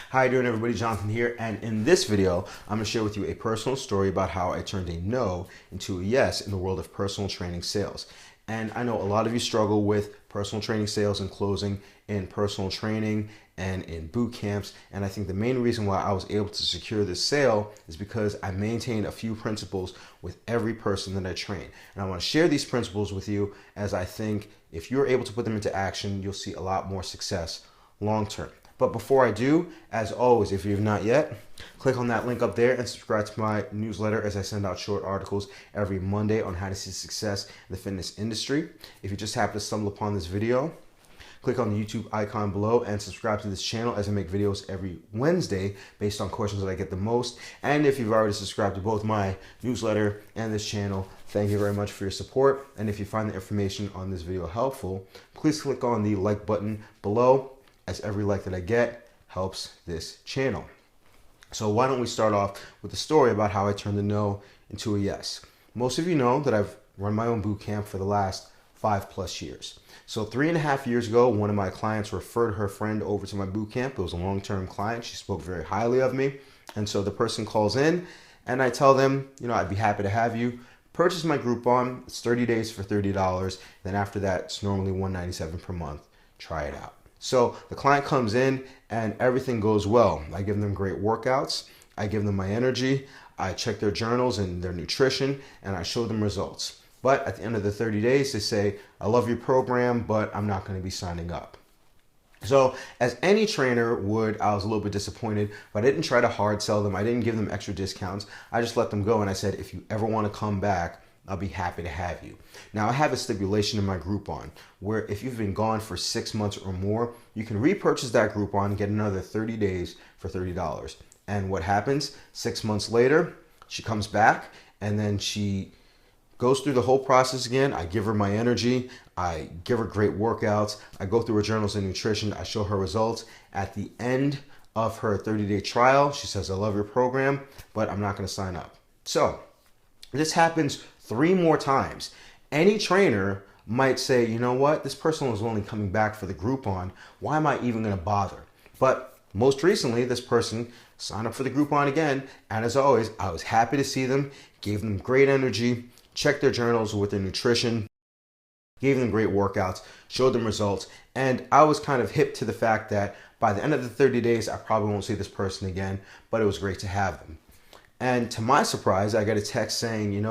How you doing, everybody? Jonathan here, and in this video I'm going to share with you a personal story about how I turned a no into a yes in the world of personal training sales. And I know a lot of you struggle with personal training sales and closing in personal training and in boot camps, and I think the main reason why I was able to secure this sale is because I maintained a few principles with every person that I train. And I want to share these principles with you, as I think if you're able to put them into action, you'll see a lot more success long term. But before I do, as always, if you've not yet, click on that link up there and subscribe to my newsletter, as I send out short articles every Monday on how to see success in the fitness industry. If you just happen to stumble upon this video, click on the YouTube icon below and subscribe to this channel, as I make videos every Wednesday based on questions that I get the most. And if you've already subscribed to both my newsletter and this channel, thank you very much for your support. And if you find the information on this video helpful, please click on the like button below, as every like that I get helps this channel. So why don't we start off with a story about how I turned a no into a yes. Most of you know that I've run my own boot camp for the last 5+ years. So 3.5 years ago, one of my clients referred her friend over to my boot camp. It was a long-term client. She spoke very highly of me. And so the person calls in and I tell them, I'd be happy to have you purchase my Groupon. It's 30 days for $30. Then after that, it's normally $197 per month. Try it out. So the client comes in and everything goes well. I give them great workouts. I give them my energy. I check their journals and their nutrition, and I show them results. But at the end of the 30 days, they say, I love your program, but I'm not going to be signing up. So as any trainer would, I was a little bit disappointed, but I didn't try to hard sell them. I didn't give them extra discounts. I just let them go, and I said, if you ever want to come back, I'll be happy to have you. Now, I have a stipulation in my Groupon where if you've been gone for 6 months or more, you can repurchase that Groupon and get another 30 days for $30. And what happens 6 months later, she comes back and then she goes through the whole process again. I give her my energy. I give her great workouts. I go through her journals and nutrition. I show her results. At the end of her 30-day trial, she says, I love your program, but I'm not going to sign up. So this happens 3 more times. Any trainer might say, you know what, this person was only coming back for the Groupon. Why am I even going to bother? But most recently, this person signed up for the Groupon again. And as always, I was happy to see them, gave them great energy, checked their journals with their nutrition, gave them great workouts, showed them results. And I was kind of hip to the fact that by the end of the 30 days, I probably won't see this person again, but it was great to have them. And to my surprise, I got a text saying,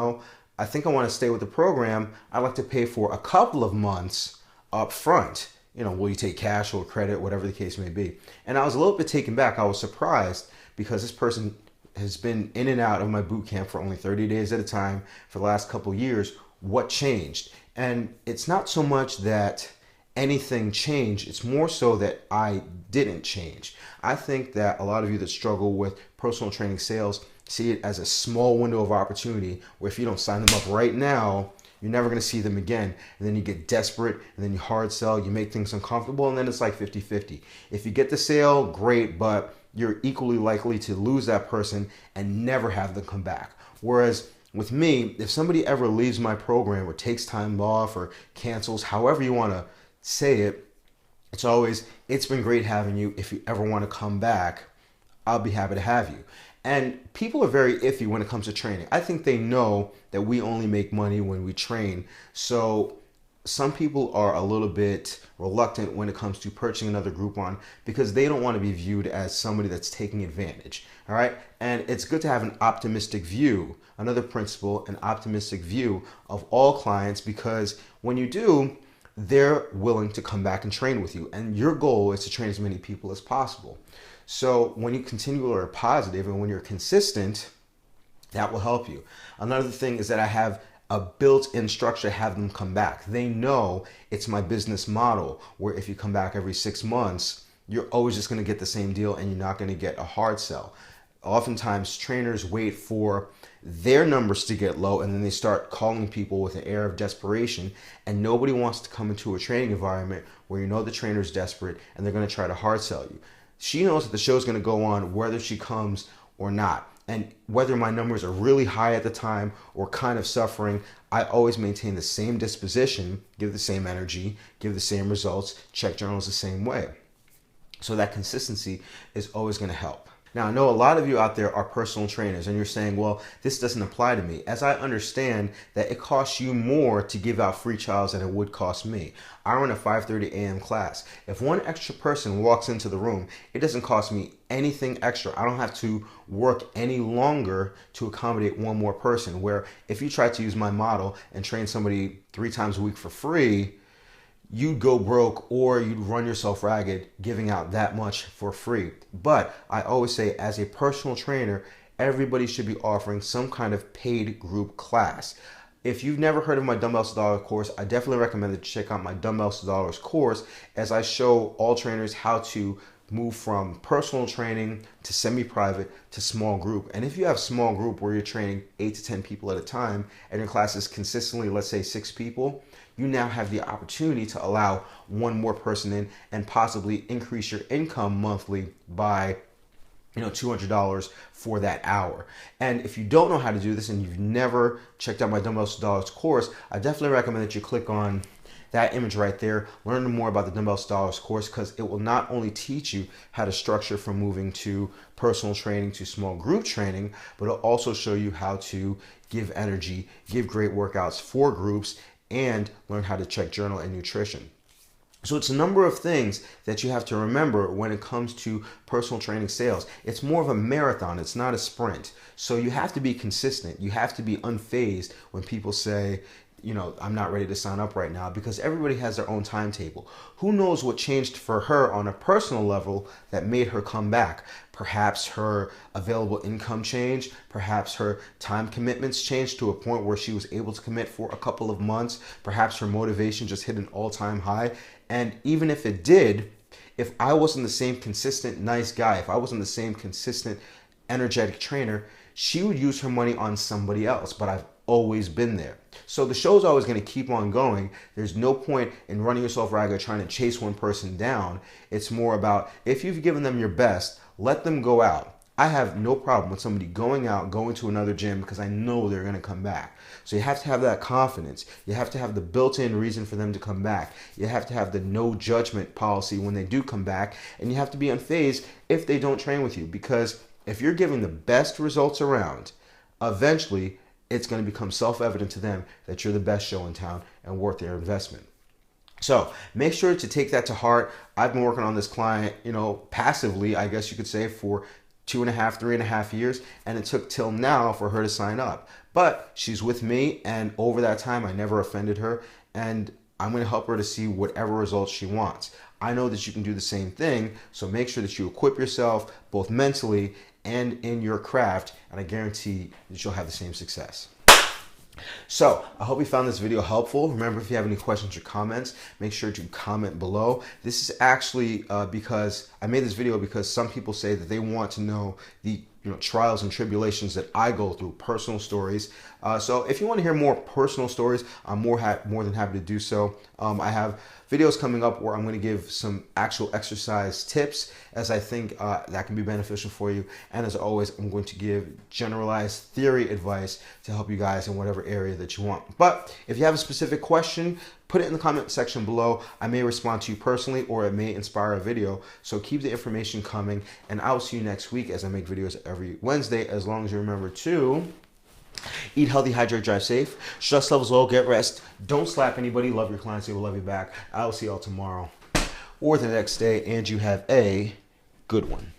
I think I want to stay with the program. I'd like to pay for a couple of months up front. Will you take cash or credit, whatever the case may be? And I was a little bit taken back. I was surprised because this person has been in and out of my boot camp for only 30 days at a time for the last couple of years. What changed? And it's not so much that anything changed. It's more so that I didn't change. I think that a lot of you that struggle with personal training sales see it as a small window of opportunity where if you don't sign them up right now, you're never going to see them again. And then you get desperate and then you hard sell, you make things uncomfortable, and then it's like 50-50. If you get the sale, great, but you're equally likely to lose that person and never have them come back. Whereas with me, if somebody ever leaves my program or takes time off or cancels, however you want to say it, it's always, it's been great having you. If you ever want to come back, I'll be happy to have you. And people are very iffy when it comes to training. I think they know that we only make money when we train. So some people are a little bit reluctant when it comes to purchasing another Groupon because they don't want to be viewed as somebody that's taking advantage. All right. And it's good to have an optimistic view. Another principle, an optimistic view of all clients, because when you do, they're willing to come back and train with you. And your goal is to train as many people as possible. So when you continue are positive and when you're consistent, that will help you. Another thing is that I have a built-in structure to have them come back. They know it's my business model where if you come back every 6 months, you're always just going to get the same deal and you're not going to get a hard sell. Oftentimes trainers wait for their numbers to get low and then they start calling people with an air of desperation, and nobody wants to come into a training environment where the trainer is desperate and they're going to try to hard sell you. She knows that the show is going to go on whether she comes or not. And whether my numbers are really high at the time or kind of suffering, I always maintain the same disposition, give the same energy, give the same results, check journals the same way. So that consistency is always going to help. Now, I know a lot of you out there are personal trainers and you're saying, well, this doesn't apply to me. As I understand that it costs you more to give out free trials than it would cost me. I run a 5:30 a.m. class. If one extra person walks into the room, it doesn't cost me anything extra. I don't have to work any longer to accommodate one more person. Where if you try to use my model and train somebody 3 times a week for free, you'd go broke or you'd run yourself ragged giving out that much for free. But I always say, as a personal trainer, everybody should be offering some kind of paid group class. If you've never heard of my Dumbbells to Dollars course, I definitely recommend that you check out my Dumbbells to Dollars course, as I show all trainers how to move from personal training to semi-private to small group. And if you have small group where you're training 8 to 10 people at a time and your class is consistently, let's say 6 people, you now have the opportunity to allow one more person in and possibly increase your income monthly by $200 for that hour. And if you don't know how to do this and you've never checked out my Dumbbells to Dollars course, I definitely recommend that you click on that image right there, learn more about the Dumbbells to Dollars course, because it will not only teach you how to structure from moving to personal training to small group training, but it'll also show you how to give energy, give great workouts for groups, and learn how to check journal and nutrition. So it's a number of things that you have to remember when it comes to personal training sales. It's more of a marathon, it's not a sprint. So you have to be consistent. You have to be unfazed when people say, I'm not ready to sign up right now, because everybody has their own timetable. Who knows what changed for her on a personal level that made her come back? Perhaps her available income changed. Perhaps her time commitments changed to a point where she was able to commit for a couple of months. Perhaps her motivation just hit an all-time high. And even if it did, if I wasn't the same consistent nice guy, if I wasn't the same consistent energetic trainer, she would use her money on somebody else. But I've always been there. So the show's always going to keep on going. There's no point in running yourself ragged trying to chase one person down. It's more about, if you've given them your best, let them go out. I have no problem with somebody going out, going to another gym, because I know they're going to come back. So you have to have that confidence. You have to have the built-in reason for them to come back. You have to have the no judgment policy when they do come back. And you have to be unfazed if they don't train with you, because if you're giving the best results around, eventually it's going to become self-evident to them that you're the best show in town and worth their investment. So make sure to take that to heart. I've been working on this client, passively, I guess you could say, for 2.5, 3.5 years, and it took till now for her to sign up. But she's with me, and over that time, I never offended her, and I'm going to help her to see whatever results she wants. I know that you can do the same thing, so make sure that you equip yourself both mentally and in your craft, and I guarantee that you'll have the same success. So I hope you found this video helpful. Remember, if you have any questions or comments, make sure to comment below. This is actually because I made this video because some people say that they want to know the trials and tribulations that I go through, personal stories. So if you want to hear more personal stories, I'm more than happy to do so. I have videos coming up where I'm going to give some actual exercise tips, as I think that can be beneficial for you. And as always, I'm going to give generalized theory advice to help you guys in whatever area that you want. But if you have a specific question, put it in the comment section below. I may respond to you personally, or it may inspire a video. So keep the information coming, and I'll see you next week as I make videos every Wednesday, as long as you remember to eat healthy, hydrate, drive safe, stress levels low, get rest, don't slap anybody, love your clients, they will love you back. I'll see y'all tomorrow or the next day, and you have a good one.